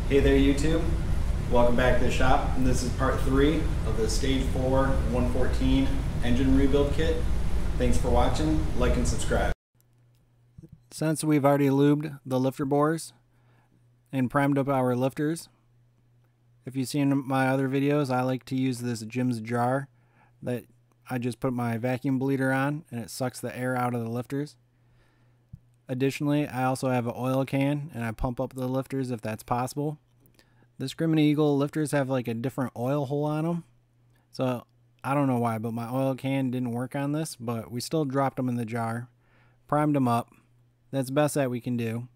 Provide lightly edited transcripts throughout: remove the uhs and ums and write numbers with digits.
Hey there YouTube, welcome back to the shop. And this is part 3 of the Stage 4 114 engine rebuild kit. Thanks for watching, like and subscribe. Since we've already lubed the lifter bores and primed up our lifters, if you've seen my other videos, I like to use this Jim's jar that I just put my vacuum bleeder on and it sucks the air out of the lifters. Additionally, I also have an oil can and I pump up the lifters if that's possible. The Screamin' Eagle lifters have like a different oil hole on them. So I don't know why, but my oil can didn't work on this, but we still dropped them in the jar, primed them up. That's the best that we can do.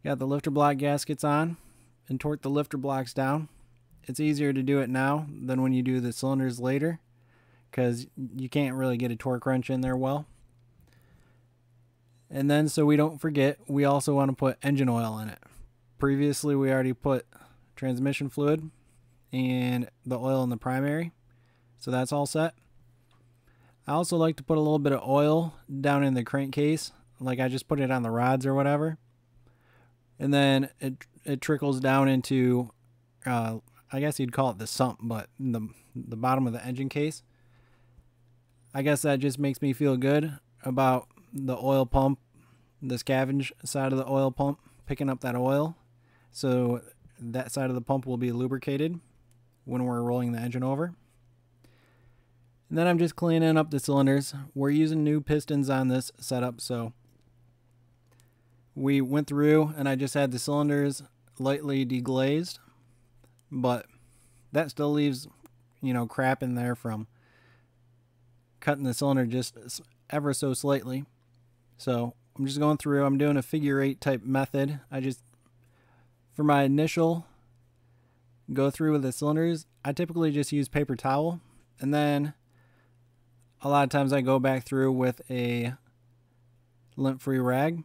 Got the lifter block gaskets on and torque the lifter blocks down. It's easier to do it now than when you do the cylinders later because you can't really get a torque wrench in there well. And then, so we don't forget, we also want to put engine oil in it. Previously, we already put transmission fluid and the oil in the primary, so that's all set. I also like to put a little bit of oil down in the crankcase, like I just put it on the rods or whatever. And then it trickles down into, I guess you'd call it the sump, but the bottom of the engine case. I guess that just makes me feel good about the oil pump, the scavenge side of the oil pump, picking up that oil, so that side of the pump will be lubricated when we're rolling the engine over. And then I'm just cleaning up the cylinders. We're using new pistons on this setup, so we went through and I just had the cylinders lightly deglazed, but that still leaves, you know, crap in there from cutting the cylinder just ever so slightly. So I'm just going through, I'm doing a figure 8 type method. For my initial go through with the cylinders, I typically just use paper towel, and then a lot of times I go back through with a lint-free rag,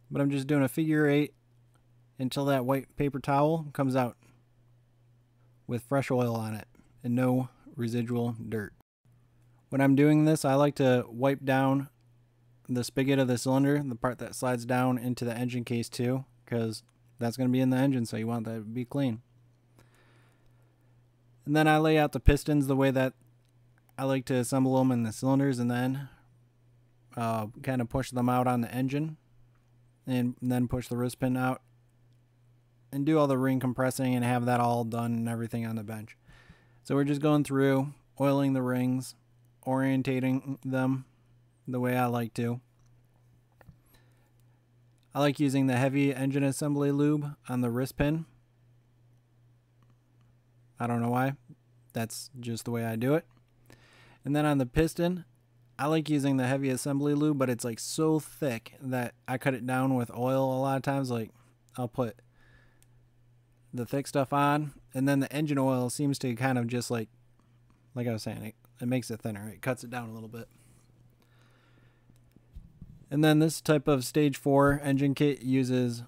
but I'm just doing a figure 8 until that white paper towel comes out with fresh oil on it and no residual dirt. When I'm doing this, I like to wipe down the spigot of the cylinder, the part that slides down into the engine case too, because that's going to be in the engine, so you want that to be clean. And then I lay out the pistons the way that I like to assemble them in the cylinders, and then kind of push them out on the engine, and then push the wrist pin out and do all the ring compressing and have that all done and everything on the bench. So we're just going through, oiling the rings, orientating them the way I like to. I like using the heavy engine assembly lube on the wrist pin. I don't know why. That's just the way I do it. And then on the piston, I like using the heavy assembly lube, but it's like so thick that I cut it down with oil a lot of times. Like I'll put the thick stuff on, and then the engine oil seems to kind of just like I was saying, it makes it thinner. It cuts it down a little bit. And then this type of Stage 4 engine kit uses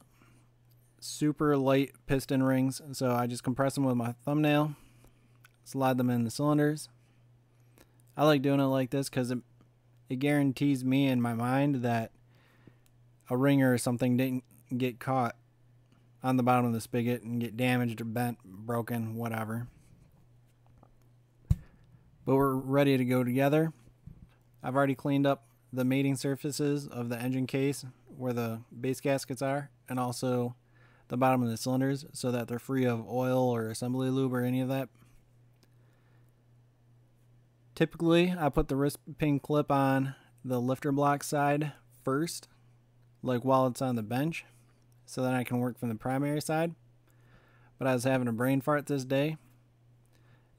super light piston rings. So I just compress them with my thumbnail, slide them in the cylinders. I like doing it like this because it guarantees me in my mind that a ring or something didn't get caught on the bottom of the spigot and get damaged or bent, broken, whatever. But we're ready to go together. I've already cleaned up the mating surfaces of the engine case where the base gaskets are, and also the bottom of the cylinders so that they're free of oil or assembly lube or any of that. Typically, I put the wrist pin clip on the lifter block side first, like while it's on the bench, so then I can work from the primary side. But I was having a brain fart this day,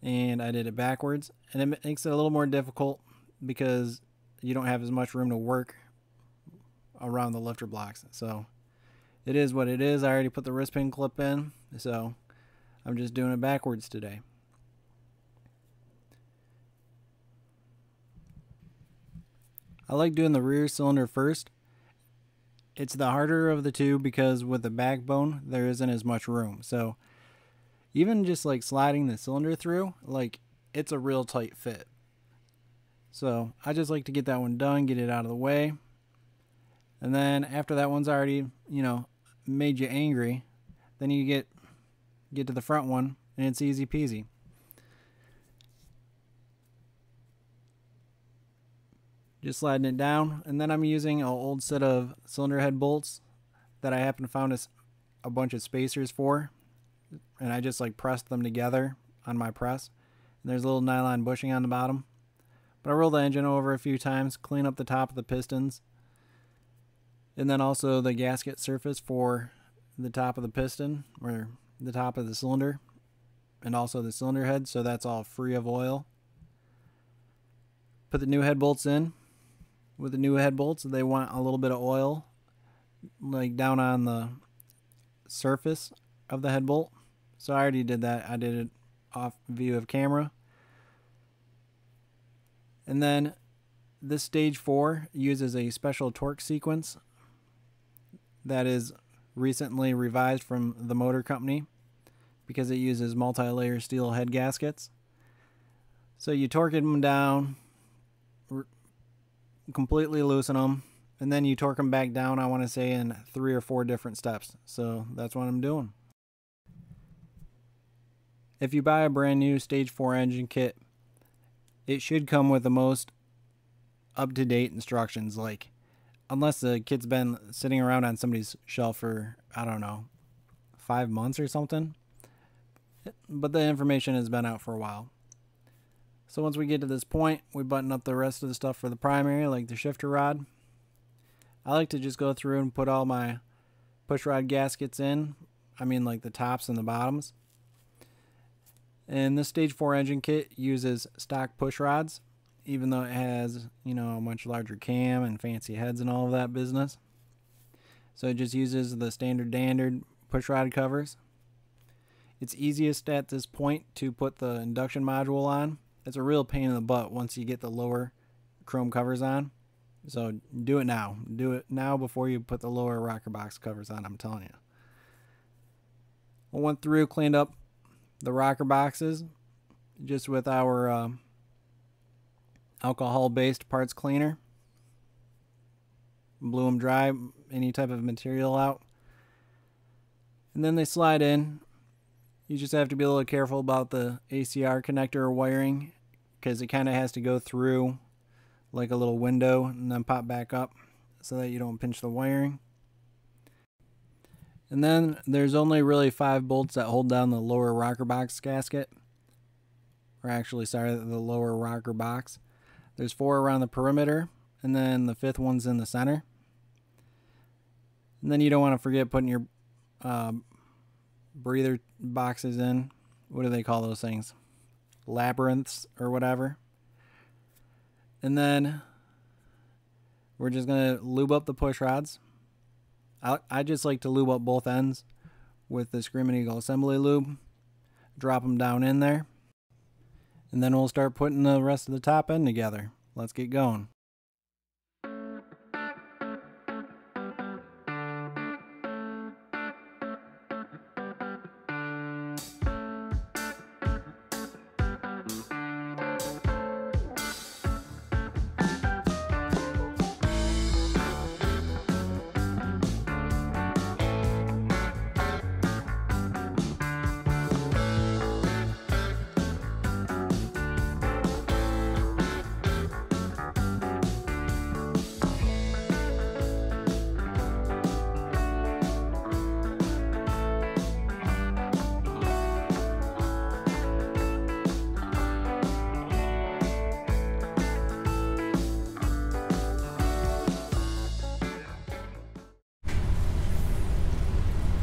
and I did it backwards, and it makes it a little more difficult because you don't have as much room to work around the lifter blocks. So it is what it is. I already put the wrist pin clip in, so I'm just doing it backwards today. I like doing the rear cylinder first. It's the harder of the two because with the backbone there isn't as much room. So even just like sliding the cylinder through, like it's a real tight fit. So I just like to get that one done, get it out of the way. And then after that one's already, you know, made you angry, Then you get to the front one and it's easy peasy. Just sliding it down, and then I'm using an old set of cylinder head bolts that I happen to find a bunch of spacers for, and I just like pressed them together on my press. And there's a little nylon bushing on the bottom. But I roll the engine over a few times, clean up the top of the pistons, and then also the gasket surface for the top of the piston or the top of the cylinder, and also the cylinder head, so that's all free of oil. Put the new head bolts in. With the new head bolts, they want a little bit of oil like down on the surface of the head bolt. So I already did that. I did it off view of camera. And then this stage 4 uses a special torque sequence that is recently revised from the motor company because it uses multi-layer steel head gaskets. So you torque them down, completely loosen them, and then you torque them back down, I want to say in 3 or 4 different steps. So that's what I'm doing. If you buy a brand new stage 4 engine kit, it should come with the most up-to-date instructions. Like, unless the kit's been sitting around on somebody's shelf for, I don't know, 5 months or something, but the information has been out for a while. So once we get to this point, we button up the rest of the stuff for the primary, like the shifter rod. I like to just go through and put all my push rod gaskets in. I mean, like the tops and the bottoms. And this stage 4 engine kit uses stock push rods, even though it has, you know, a much larger cam and fancy heads and all of that business. So it just uses the standard push rod covers. It's easiest at this point to put the induction module on. It's a real pain in the butt once you get the lower chrome covers on. So do it now. Do it now before you put the lower rocker box covers on, I'm telling you. I went through, cleaned up the rocker boxes just with our alcohol-based parts cleaner. Blew them dry, any type of material out. And then they slide in. You just have to be a little careful about the ACR connector wiring because it kind of has to go through like a little window and then pop back up so that you don't pinch the wiring. And then there's only really 5 bolts that hold down the lower rocker box gasket. Or actually, sorry, the lower rocker box. There's 4 around the perimeter, and then the 5th one's in the center. And then you don't want to forget putting your breather boxes in. What do they call those things? Labyrinths or whatever. And then we're just going to lube up the push rods. I just like to lube up both ends with the Screamin' Eagle assembly lube. Drop them down in there. And then we'll start putting the rest of the top end together. Let's get going.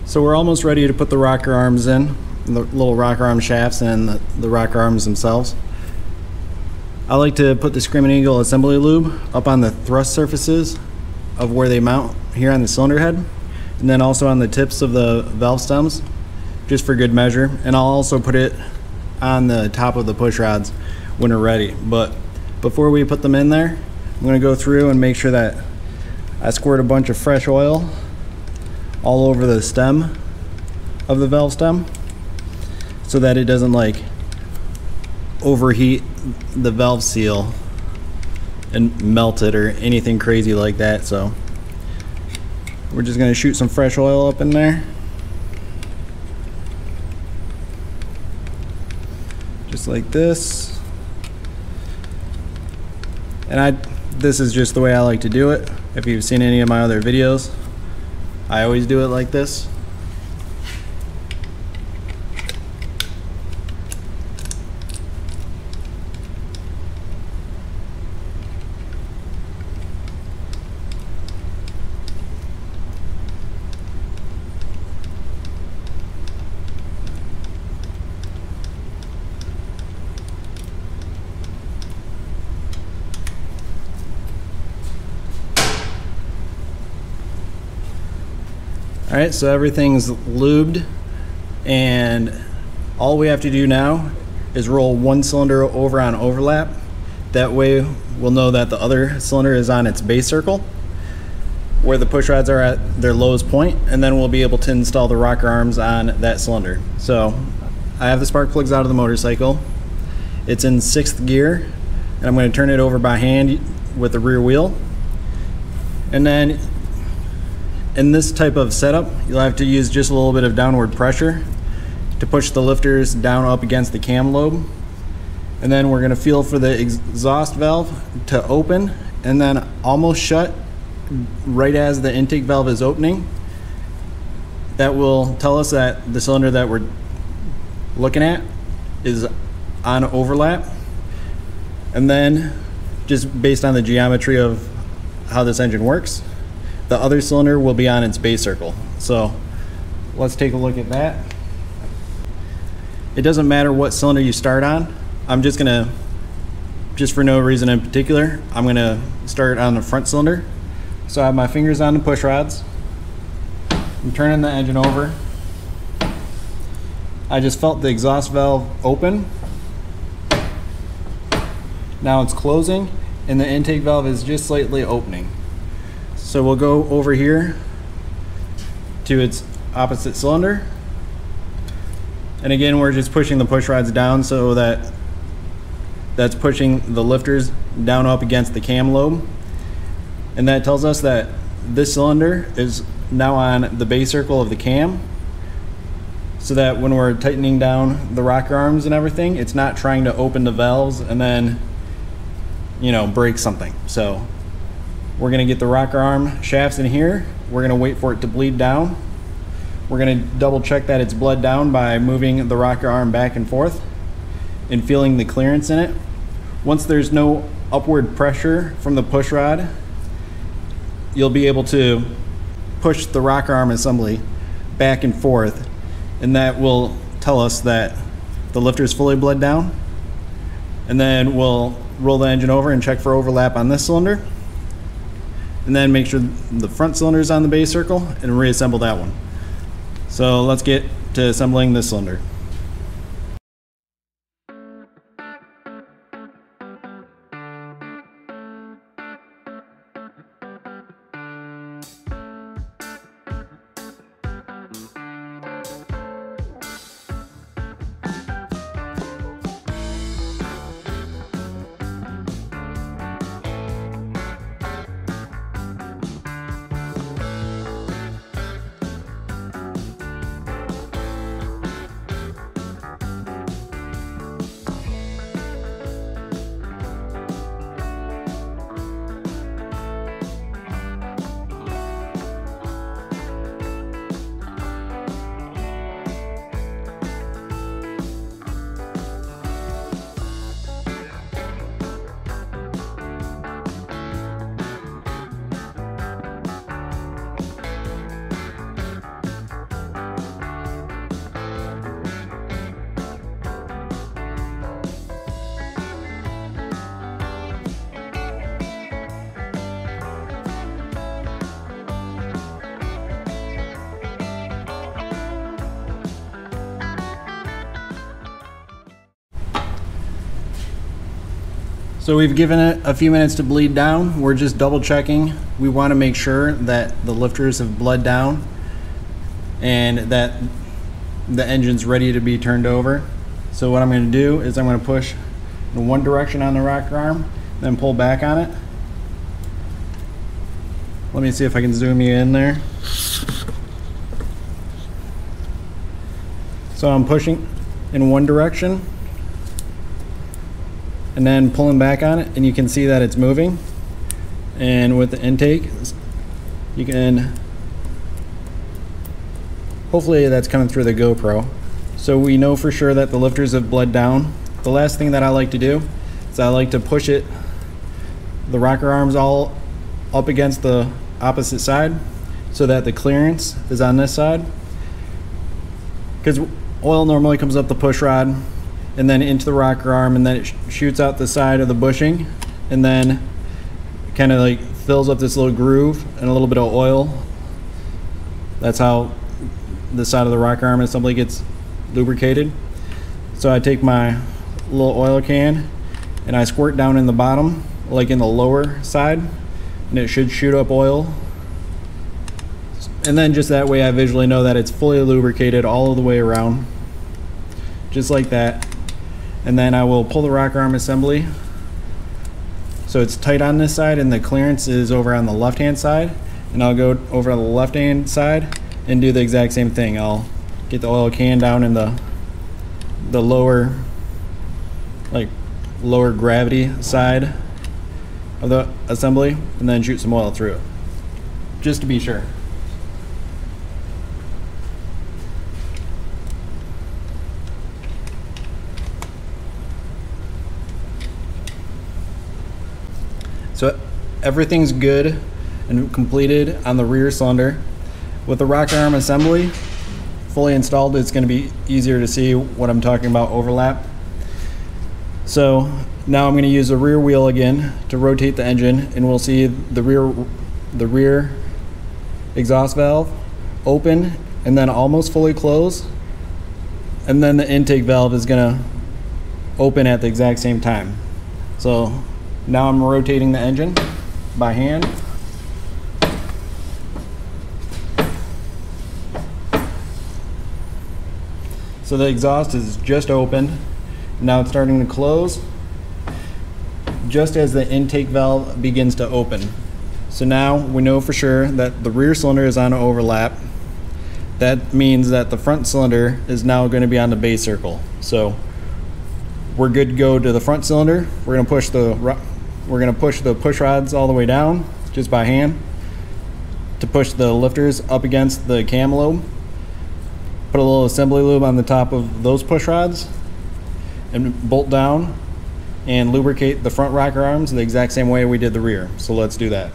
So we're almost ready to put the rocker arms in, the little rocker arm shafts and the rocker arms themselves. I like to put the Screamin' Eagle assembly lube up on the thrust surfaces of where they mount here on the cylinder head, and then also on the tips of the valve stems, just for good measure. And I'll also put it on the top of the push rods when we're ready. But before we put them in there, I'm going to go through and make sure that I squirt a bunch of fresh oil all over the stem of the valve stem so that it doesn't like overheat the valve seal and melt it or anything crazy like that. So we're just going to shoot some fresh oil up in there. just like this. And this is just the way I like to do it. If you've seen any of my other videos, I always do it like this. All right, so everything's lubed, and all we have to do now is roll one cylinder over on overlap. That way we'll know that the other cylinder is on its base circle where the push rods are at their lowest point, and then we'll be able to install the rocker arms on that cylinder. So I have the spark plugs out of the motorcycle. It's in 6th gear, and I'm going to turn it over by hand with the rear wheel. And then in this type of setup, you'll have to use just a little bit of downward pressure to push the lifters down up against the cam lobe. And then we're going to feel for the exhaust valve to open and then almost shut right as the intake valve is opening. That will tell us that the cylinder that we're looking at is on overlap. And then, just based on the geometry of how this engine works, the other cylinder will be on its base circle. So let's take a look at that. It doesn't matter what cylinder you start on. I'm just gonna, just for no reason in particular, I'm gonna start on the front cylinder. So I have my fingers on the push rods. I'm turning the engine over. I just felt the exhaust valve open. Now it's closing and the intake valve is just slightly opening. So we'll go over here to its opposite cylinder. And again, we're just pushing the push rods down so that's pushing the lifters down up against the cam lobe. And that tells us that this cylinder is now on the base circle of the cam, so that when we're tightening down the rocker arms and everything, it's not trying to open the valves and then, you know, break something. So we're gonna get the rocker arm shafts in here. We're gonna wait for it to bleed down. We're gonna double check that it's bled down by moving the rocker arm back and forth and feeling the clearance in it. Once there's no upward pressure from the push rod, you'll be able to push the rocker arm assembly back and forth, and that will tell us that the lifter is fully bled down. And then we'll roll the engine over and check for overlap on this cylinder, and then make sure the front cylinder is on the base circle and reassemble that one. So let's get to assembling this cylinder. So we've given it a few minutes to bleed down. We're just double checking. We want to make sure that the lifters have bled down and that the engine's ready to be turned over. So what I'm going to do is I'm going to push in one direction on the rocker arm, then pull back on it. Let me see if I can zoom you in there. So I'm pushing in one direction, and then pulling back on it, and you can see that it's moving. And with the intake, you can, hopefully that's coming through the GoPro. So we know for sure that the lifters have bled down. The last thing that I like to do is I like to push it, the rocker arms all up against the opposite side so that the clearance is on this side. Because oil normally comes up the push rod and then into the rocker arm, and then it shoots out the side of the bushing, and then kind of like fills up this little groove and a little bit of oil. That's how the side of the rocker arm assembly gets lubricated. So I take my little oil can and I squirt down in the bottom, like in the lower side, and it should shoot up oil. And then just that way I visually know that it's fully lubricated all the way around, just like that. And then I will pull the rocker arm assembly so it's tight on this side and the clearance is over on the left hand side, and I'll go over to the left hand side and do the exact same thing. I'll get the oil can down in the lower, like lower gravity side of the assembly, and then shoot some oil through it, just to be sure. So everything's good and completed on the rear cylinder. With the rocker arm assembly fully installed, it's going to be easier to see what I'm talking about overlap. So now I'm going to use the rear wheel again to rotate the engine, and we'll see the rear exhaust valve open and then almost fully close, and then the intake valve is going to open at the exact same time. So now I'm rotating the engine by hand. So the exhaust is just opened. Now it's starting to close just as the intake valve begins to open. So now we know for sure that the rear cylinder is on an overlap. That means that the front cylinder is now going to be on the base circle. So we're good to go to the front cylinder. We're going to push the push rods all the way down just by hand to push the lifters up against the cam lobe. Put a little assembly lube on the top of those push rods and bolt down and lubricate the front rocker arms the exact same way we did the rear. So let's do that.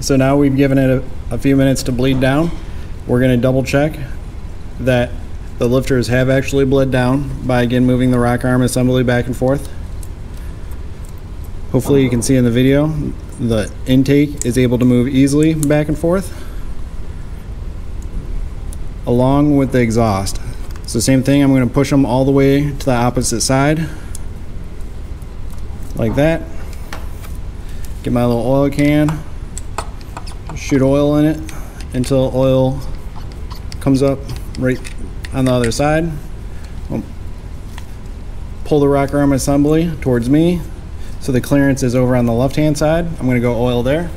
So now we've given it a few minutes to bleed down. We're going to double check that the lifters have actually bled down by again moving the rocker arm assembly back and forth. Hopefully you can see in the video the intake is able to move easily back and forth along with the exhaust. It's the same thing. I'm going to push them all the way to the opposite side like that. Get my little oil can, shoot oil in it until oil comes up right on the other side. I'll pull the rocker arm assembly towards me, so the clearance is over on the left hand side. I'm going to go oil there.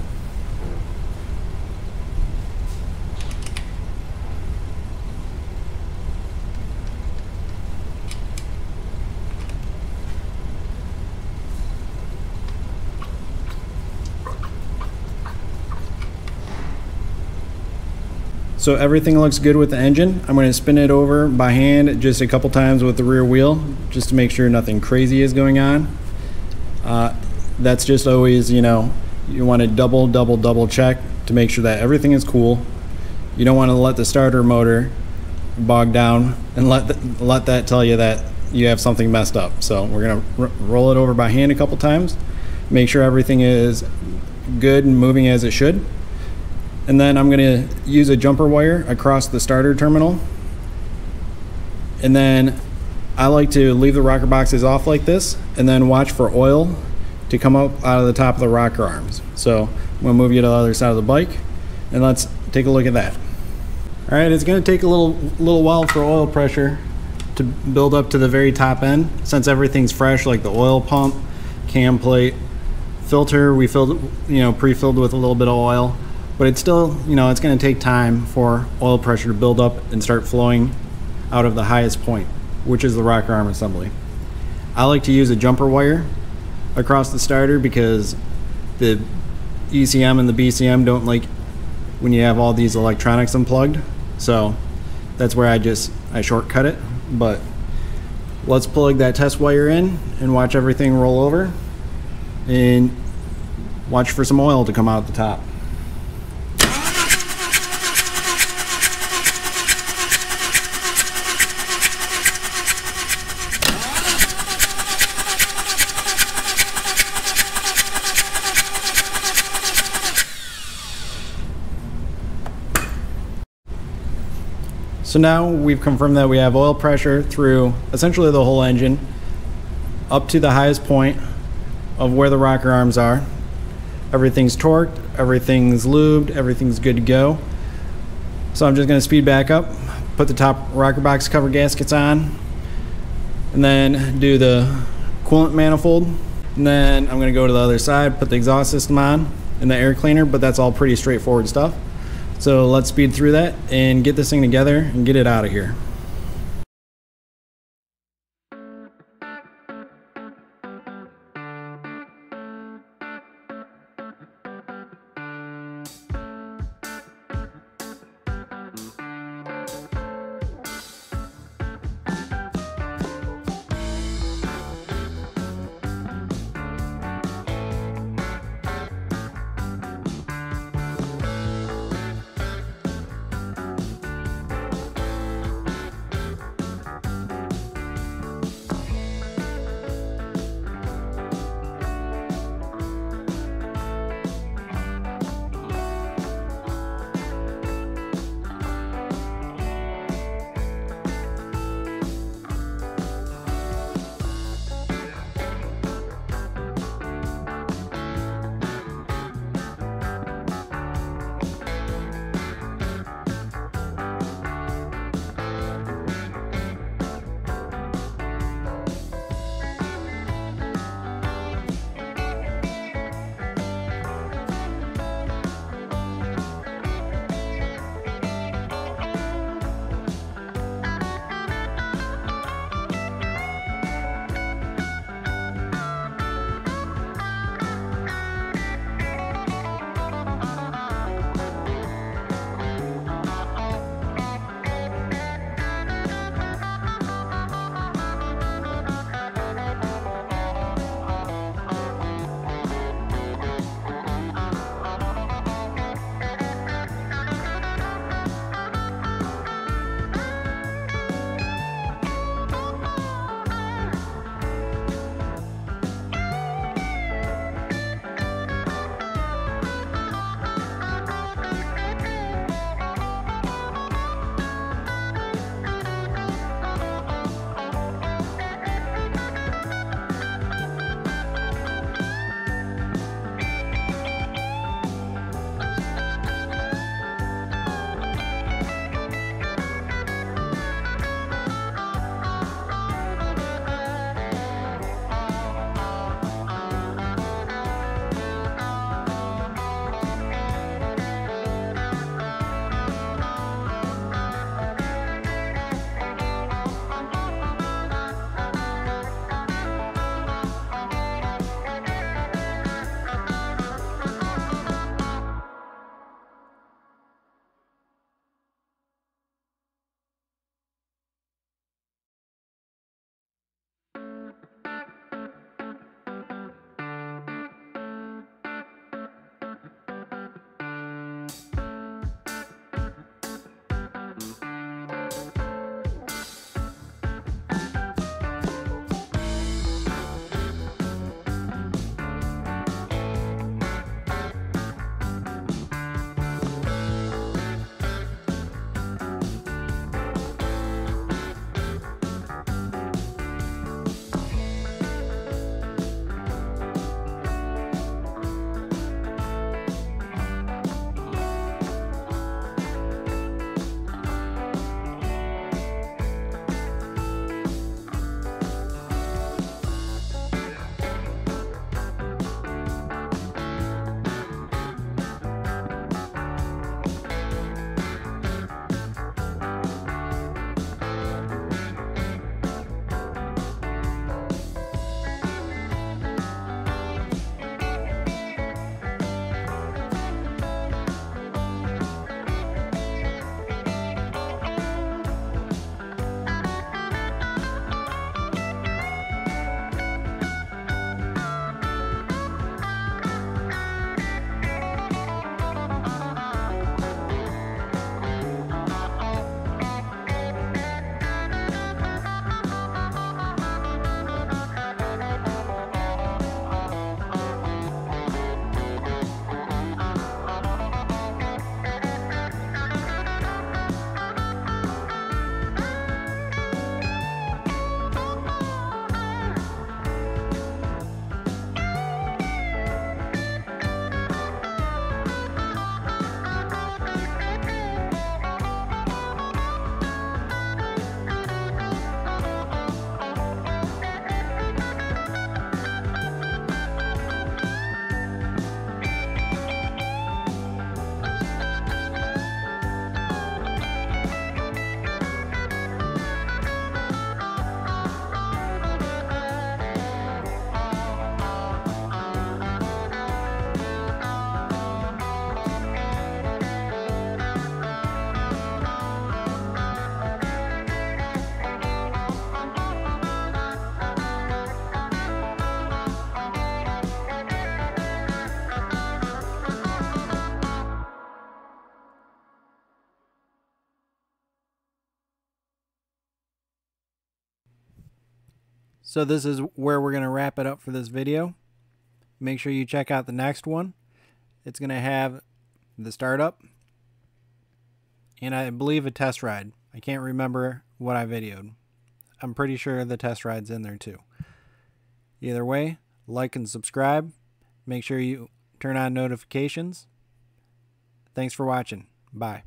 So everything looks good with the engine. I'm going to spin it over by hand just a couple times with the rear wheel, just to make sure nothing crazy is going on. That's just always, you know, you want to double check to make sure that everything is cool. You don't want to let the starter motor bog down and let that tell you that you have something messed up. So we're going to roll it over by hand a couple times, make sure everything is good and moving as it should. And then I'm going to use a jumper wire across the starter terminal. And then I like to leave the rocker boxes off like this and then watch for oil to come up out of the top of the rocker arms. So I'm going to move you to the other side of the bike and let's take a look at that. All right, it's going to take a little while for oil pressure to build up to the very top end. Since everything's fresh, like the oil pump, cam plate, filter, we filled, you know, pre-filled with a little bit of oil. But it's still, you know, it's going to take time for oil pressure to build up and start flowing out of the highest point, which is the rocker arm assembly. I like to use a jumper wire across the starter because the ECM and the BCM don't like when you have all these electronics unplugged. So that's where I shortcut it. But let's plug that test wire in and watch everything roll over and watch for some oil to come out the top. So now we've confirmed that we have oil pressure through essentially the whole engine up to the highest point of where the rocker arms are. Everything's torqued, everything's lubed, everything's good to go. So I'm just going to speed back up, put the top rocker box cover gaskets on, and then do the coolant manifold. And then I'm going to go to the other side, put the exhaust system on and the air cleaner, but that's all pretty straightforward stuff. So let's speed through that and get this thing together and get it out of here. So this is where we're going to wrap it up for this video. Make sure you check out the next one. It's going to have the startup and I believe a test ride. I can't remember what I videoed. I'm pretty sure the test ride's in there too. Either way, like and subscribe. Make sure you turn on notifications. Thanks for watching. Bye.